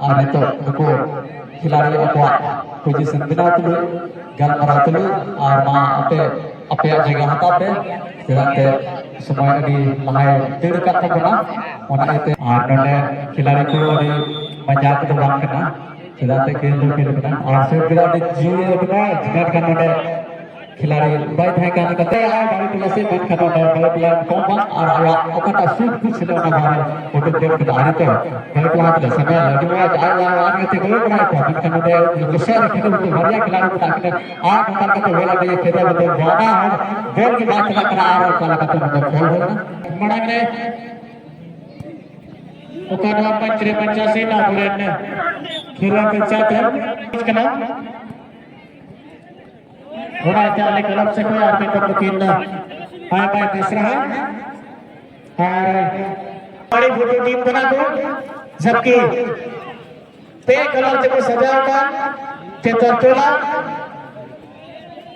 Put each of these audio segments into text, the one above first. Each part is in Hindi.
और नितो नुको खिलाड़ी अकवाट पोजीशन बिना तुलु गलमाराव तुलु और मा अपे जगह हता पे चेदाते समय अभी लहाय दाड़ का तबना ओनाते और नोने खिलाड़ी को अभी मजाक तो बांग कना चेदाते खेल कना और से बिना जीव कना जिगर का नोने खिलाड़ी बाय थाय का कते आ बारी टोला से मन खनो ने बाय प्लान कम और आया ओकटा सूट कुछ ले ना बारे ओटे देख के आरे तो बाय प्लान ले समय लगे आ जाए आगे ते गोल बना तो मन खनो ने गुस्सा रखे तो बढ़िया खिलाड़ी को ताकि आ नंबर का तो वेला दे खेदा बदल ज्यादा है गोल की बात ना करा और कला का तो नंबर गोल हो ना मड़ांगे ओकरा पंचरे 85 ना बुरे ने खेला पंचायत कना होना चाले क्लब से कोई आदमी तो मुकीन ना हाय बाय तीसरा है और बड़ी फोटो टीम बना दो जबकि पे क्लब से कोई सजाओ का तेतर तोला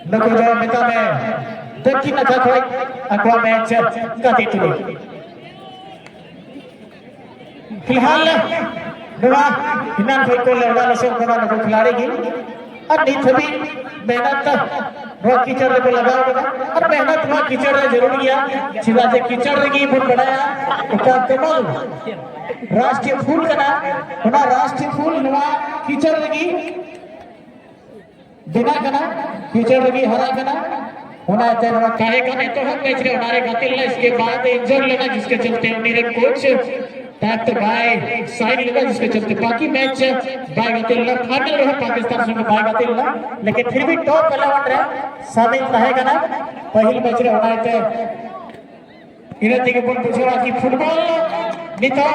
नको जो मिता में दक्षिण न था कोई अक्वा मैच का तीतुली फिलहाल नवा इन्हां कोई को लड़ा लसो बना नको खिलाड़ी की और नीचे भी मेहनत रोक कीचड़ को लगाओ और मेहनत रोक कीचड़ जरूर किया सीधा से कीचड़ की फूल बनाया उसका कमल राष्ट्रीय फूल कना होना राष्ट्रीय फूल नवा कीचड़ की बिना कना कीचड़ की हरा कना होना चाहिए काहे का नहीं तो हम मैच रे हमारे खातिर इसके बाद इंजर लेना जिसके चलते मेरे कोच टैप तो बाय साइड लेगा जिसके चलते बाकी मैच बाय गतिल्ला फाइनल रहा पाकिस्तान संग बाय गतिल्ला लेकिन फिर भी टॉप पहलवान रहा शामिल रहेगा ना पहले मैच रे होना है इरती के बोल पूछवा कि फुटबॉल नहीं तो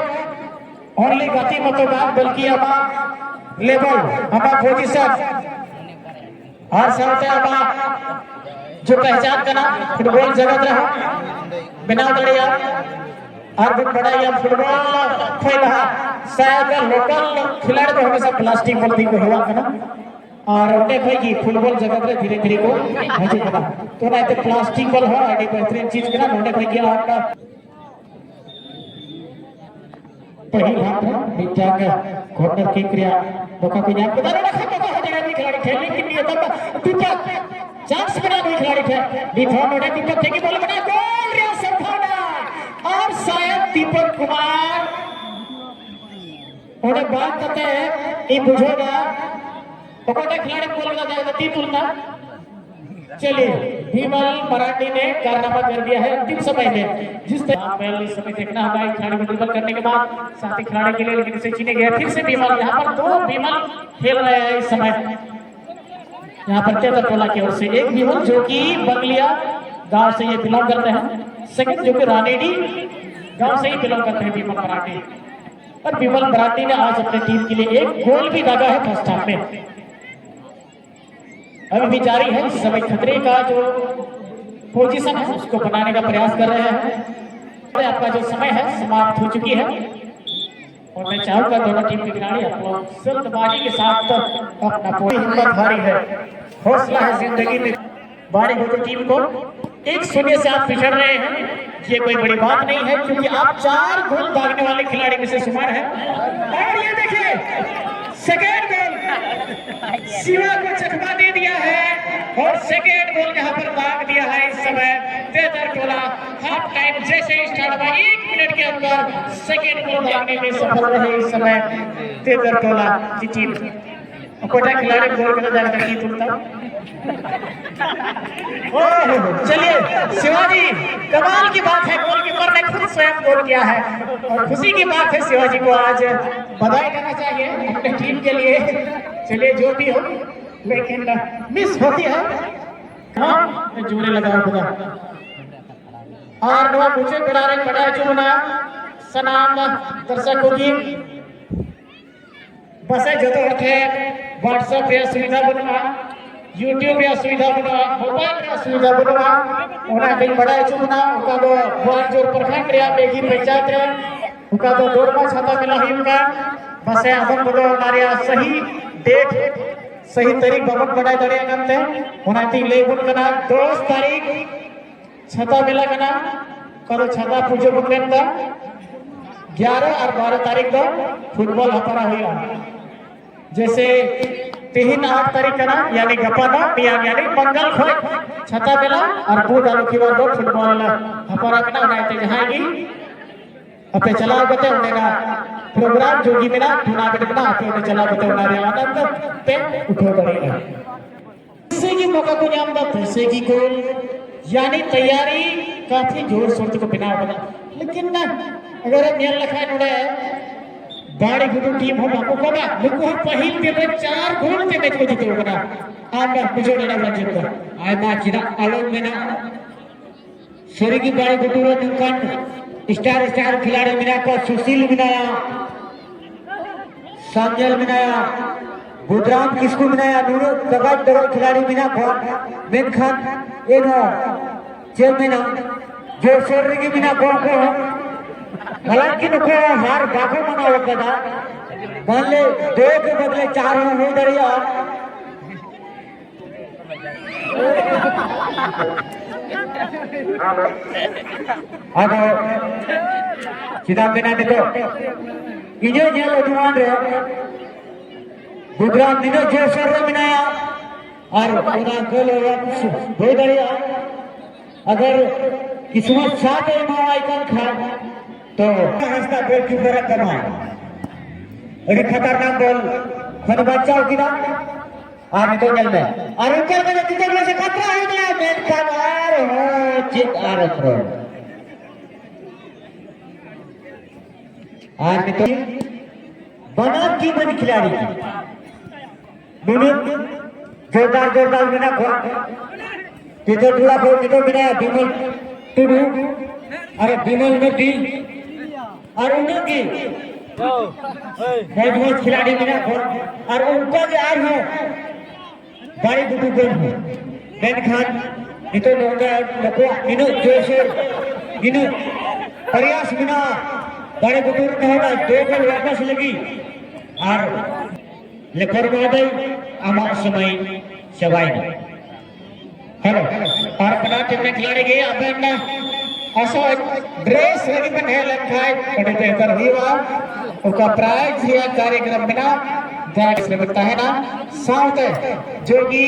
ओनली गति मत बात बल्कि अब लेवल हमारा पोजीशन हर साथ अब जो पहचान करना फुटबॉल जगत रहा बिना दड़िया और भी बड़ा या फुटबॉल फैला शायद लोकल खिलाड़ी तो हमेशा प्लास्टिक बॉल थी को हुआ करना और देखो कि फुटबॉल जगत में धीरे-धीरे को हजे करना तो ना तो प्लास्टिक बॉल हो आगे बेहतरीन चीज करना नोने कोई किया आपका पहली बात विचार कॉर्नर की क्रिया मौका को याद बता रखा तो हजारा भी खिलाड़ी खेलने की नियत है दीपक चांस बना भी खिलाड़ी थे दीपक ने दीपक की बॉल बना गोल रे संभावना और शायद दीपक कुमार उन्हें बात करते हैं ये बुझोगा पकड़े खिलाड़ी बोल रहा जाएगा तीन तुलना चलिए भीमल मराठी ने कारनामा कर दिया है अंतिम समय में जिस तरह इस समय देखना हमारे खिलाड़ी को ड्रिबल करने के बाद साथी खिलाड़ी के लिए लेकिन इसे चीने गया फिर से भीमल यहाँ पर दो भीमल खेल रहे हैं इस समय यहाँ पर तेतर टोला की ओर से एक भीमल जो कि बंगलिया गांव से ये बिलोंग करते हैं सेकंड जो कि रानेडी गांव से ही बिलोंग करते हैं भीमल मराठी और भीमल मराठी ने आज अपने टीम के लिए एक गोल भी दागा है फर्स्ट हाफ में अभी भी जारी है इस समय खतरे का जो पोजीशन है उसको बनाने का प्रयास कर रहे हैं आपका जो समय है समाप्त हो चुकी है और मैं चाहूंगा दोनों टीम के खिलाड़ी अपना जल्दबाजी के साथ अपना पूरी हिम्मत भारी है हौसला है जिंदगी में बारी होती टीम को 1-0 से आप पिछड़ रहे हैं ये कोई बड़ी बात नहीं है क्योंकि आप 4 गोल दागने वाले खिलाड़ी में से शुमार हैं और ये देखिए सेकेंड गोल शिवा को चकमा दे दिया है और सेकेंड गोल यहाँ पर दाग दिया है इस समय तेतर टोला हाफ टाइम जैसे स्टार्ट हुआ 1 मिनट के अंदर सेकेंड गोल दागने में सफल रहे इस समय तेतर टोला की टीम कोटा खिलाड़ी गोल करने जाकर की तुलता चलिए शिवाजी कमाल की बात है गोलकीपर ने खुद स्वयं गोल किया है और खुशी की बात है शिवाजी को आज बधाई देना चाहिए अपने टीम के लिए चलिए जो भी हो लेकिन मिस होती है हाँ जोड़े लगा खुदा और नवा मुझे बड़ा चुना सनाम दर्शकों की बसे जो तो रखे व्हाट्सएप पे सुविधा बनवा यूट्यूब पे सुविधा बनवा मोबाइल पे सुविधा बनवा उना कहीं बड़ा चुना उनका तो बहुत जोर प्रखंड रे बेगी पंचायत रे उनका तो दौड़मा छाता मिला ही उनका बसे आदम बदो नारिया सही डेट सही तारीख बाबत बढ़ाई दड़े गनते उना ती लेबुन कना 10 तारीख छाता मिला कना करो छाता पूजो बुकेंदा 11 और 12 तारीख को फुटबॉल हपरा हुआ जैसे 3 8 तारीख का यानी गपाना यानी मंगल खोज छता बेला और बुध आलू की बार फुटबॉल हपरा कना उनाते जहां की अपे चलाओ बते उनेना प्रोग्राम जोगी में ना टूर्नामेंट बना अपे उन्हें चलाओ बते उनारे आनंद पे उठो करेगा पैसे की मौका को नाम दा पैसे की गोल यानी तैयारी काफी जोर शोर को बिना बना लेकिन ना अगर मेल लखाए नोड़े बाड़ी गुडू टीम हो बापू को ना मुको पहिल पे 4 गोल से मैच को जीते होगा आम मुझे ना लग जीतो आय मा चिरा आलोक में ना सरी की बाड़ी गुडू रो दुकान स्टार खिलाड़ी मिला को सुशील मिलाया सामजल मिलाया बुधराम किसको मिलाया दोनों दगा खिलाड़ी मिला को मेन खान ये नो जेल में ना जो सरी की मिला को हालांकि नुको हार बाको मना होता था मान ले 2 के बदले 4 हो दरिया अब सीधा बिना देखो इन्हें जेल जुआन रहे गुजरात दिनों जो सर बनाया और पूरा गोल हो दरिया अगर किस्मत साथ है माँ आइकन खा तो हंसता गोल की बरक कमा एक खतरनाक गोल खुद बचाओ की ना आने तो जल में और ऊपर में तीसरे से खतरा है ना मेन कमार हो चित आरत रो आने तो बना की बन खिलाड़ी दोनों जोरदार बिना को तीसरा टुकड़ा को तो बिना बिमल टुडू अरे बिमल नदी और उनकी बहुत खिलाड़ी बिना को और उनका जो आर है बारी गुडू गोल है बेन खान इतो लोगा लको इनो जोशे इनो प्रयास बिना बारी गुडू ने होगा 2 गोल वापस लगी और लेकर बादल हमारा समय सवाई हेलो और अपना टीम में खिलाड़ी गए अब ना ऐसा ड्रेस लगी बने लखाए बड़े बेहतर हुआ उसका प्राइज दिया कार्यक्रम बिना दैट से बनता है ना साउथ जो कि